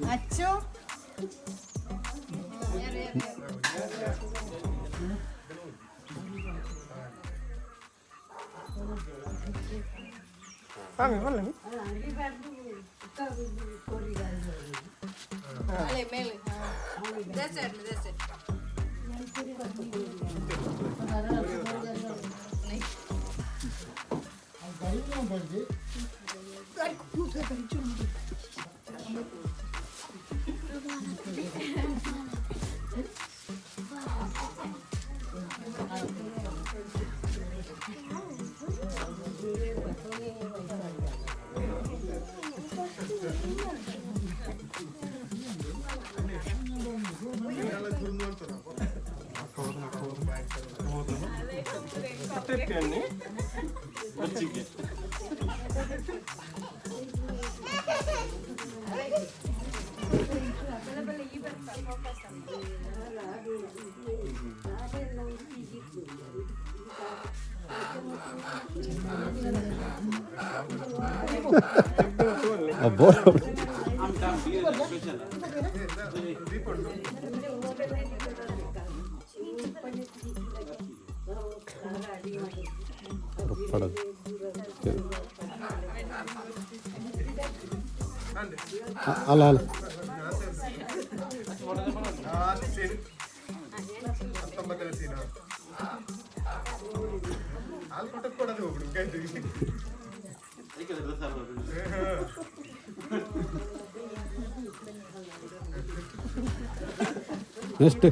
ಅಚ್ಚು ಅಬ್ಬೋ ಅಲ್ಲ ಅಲ್ಲ ನೆಕ್ಸ್ಟ್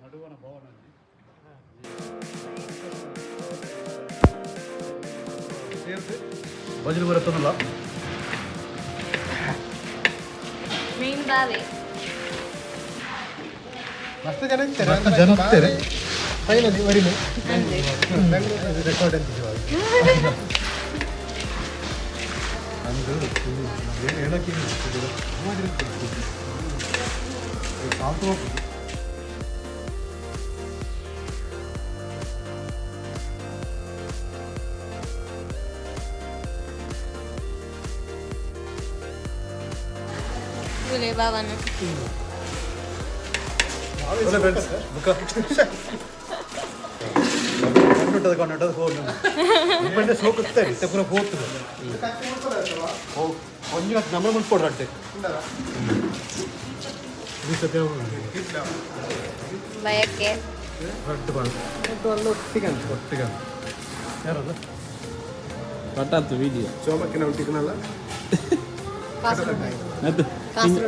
ನಡುವಣ ಭವನ ಬಜಲು ಬರುತ್ತದಲ್ಲ ಮೇನ್ ಬಾವೆ ಮಸ್ತ್ ಜನ ಇರ್ತಾರೆ ಫೈನಲಿ ವರಿಮೆ ರೆಕಾರ್ಡ್ ಅಂತಿದ್ದೀವಿ ಅಂದು ಏನು ಹೇಳೋಕ್ಕೆ ಸಾಕು ಬಾವನು ಕನ್ನಡದ ಹೋಗ್ತಾರೆ ಸೋಕುತ್ತಾರೆ ಪೂರ ಹೋಗ್ತದೆ ಒಂಜಿ ನಂಬರ್ ಮುಂದ್ಕೊಡ್ರ ಅಡ್ಡೆ ಬಯಕೆ ರಟ್ಟು ಬಂದು ಒಟ್ಟಿಗೆ ಯಾರದು ಪಟಾತು ವಿಡಿಯೋ ಸೋಮಕ್ಕಿನ ಒಟ್ಟಿಗೆನಲ್ಲ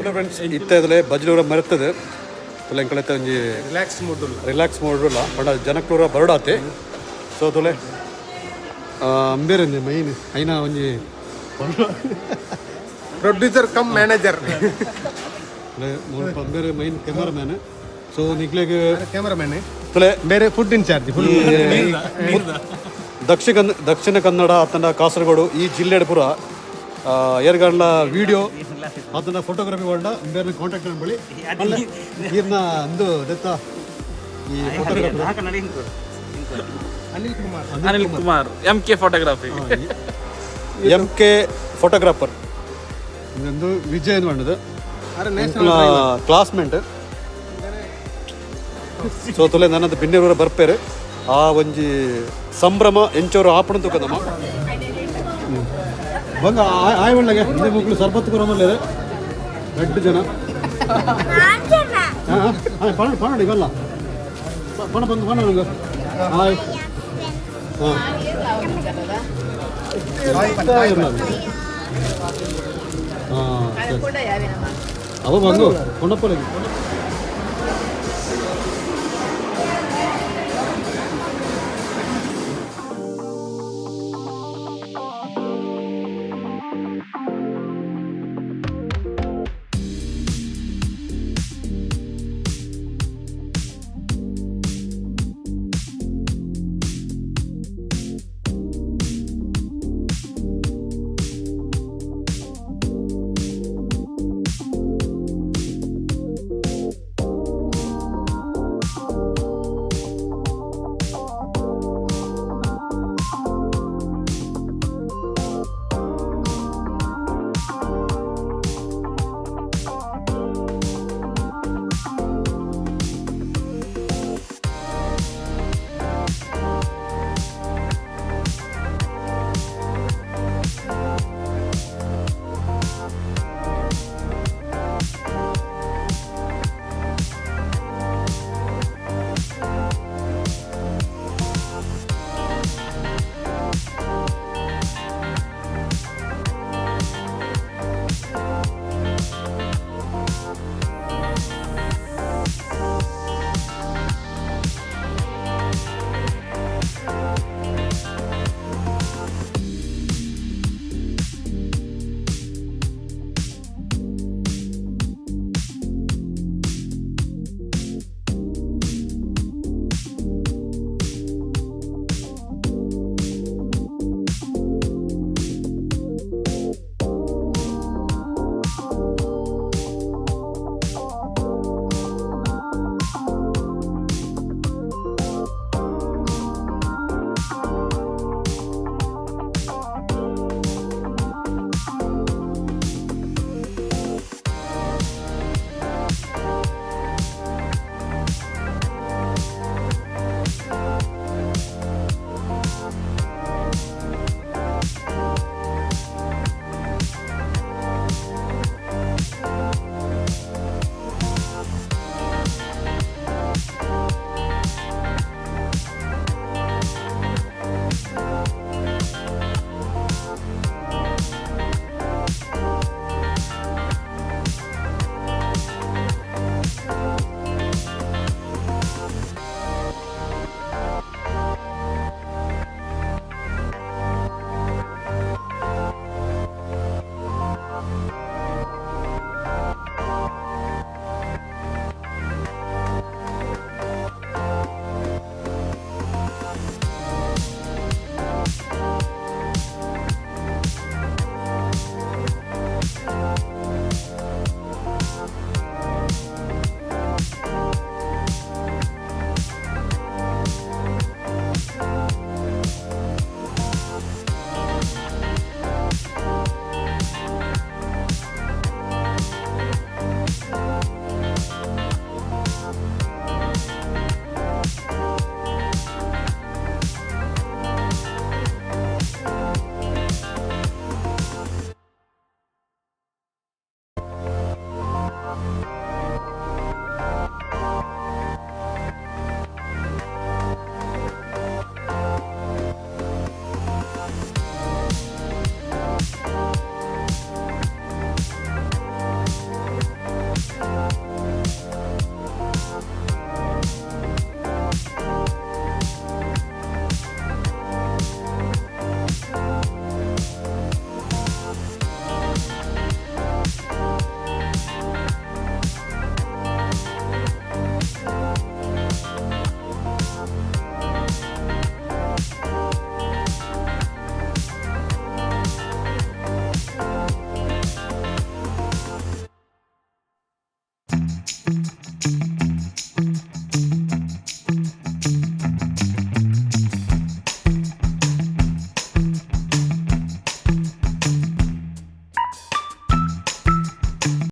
ಫ್ರೆಂಡ್ಸ್ ಇತ್ತದಲೆ ಬಜ್ಲೂರ ಮರೆತದೆ ತುಲೆ ಕಳೆತ ಒಂಜಿ ರಿಲ್ಯಾಕ್ಸ್ ಮೂಡುಲ್ಲ ಬಡ ಜನಕ್ಲೂರ ಬರಡಾತೆ ಸೊ ತುಲೆ ಅಂಬೇರೆ ಮೈನ್ ಐನ ಒಂಜಿ ಪ್ರೊಡ್ಯೂಸರ್ ಕಮ್ ಮ್ಯಾನೇಜರ್ ಬೇರೆ ಮೈನ್ ಕ್ಯಾಮರಾಮ್ಯಾನ್ ಸೊ ನಿಕ್ಲೆಗೆ ಕ್ಯಾಮರಾಮ್ಯಾನ್ ತುಲೆ ಬೇರೆ ಫುಡ್ ಇನ್ಚಾರ್ಜ್ ದಕ್ಷಿಣ ಕನ್ನಡ ಅತ್ತನ ಕಾಸರಗೋಡು ಈ ಜಿಲ್ಲೆ ಪೂರ ಏರ್ಗಂಡ್ಲ ವಿಡಿಯೋ ಅದನ್ನ ಫೋಟೋಗ್ರಫಿ ಹೊಂಡ ಬೇರೆ ಕಾಂಟ್ಯಾಕ್ಟ್ ಬಳಿ ಇರ್ನ ಒಂದು ದೆತ್ತ ಈ photographer Anil Kumar MK photography MK photographer ಇನ್ನೊಂದು ವಿಜಯ್ ಅಂತ ಬಂದದ್ದು ಕ್ಲಾಸ್ಮೇಟ್ ಸೊ ತುಲೆ ನನ್ನದು ಭಿನ್ನವರು ಬರ್ಪೇರು ಆ ಒಂಜಿ ಸಂಭ್ರಮ ಎಂಚೂರು ಆಪಣ ತುಕದಮ್ಮ ಬಂಗ ಆಯ್ ಒಳ್ಳೆಗೆ ಹಿಂದೆ ಮಕ್ಕಳು ಸರ್ಬತ್ತು ಕೊರಮಲ್ಲ ರೆಡ್ ಜನ ಪಣ ಇವಲ್ಲ ಪಣ ಬಂದು ಪಣ ನಂಗೆ ಹಾಯ್ ಹಾಂ ಅವ ಬಂದು ಕೊಂಡಪ್ಪಳಿಗೆ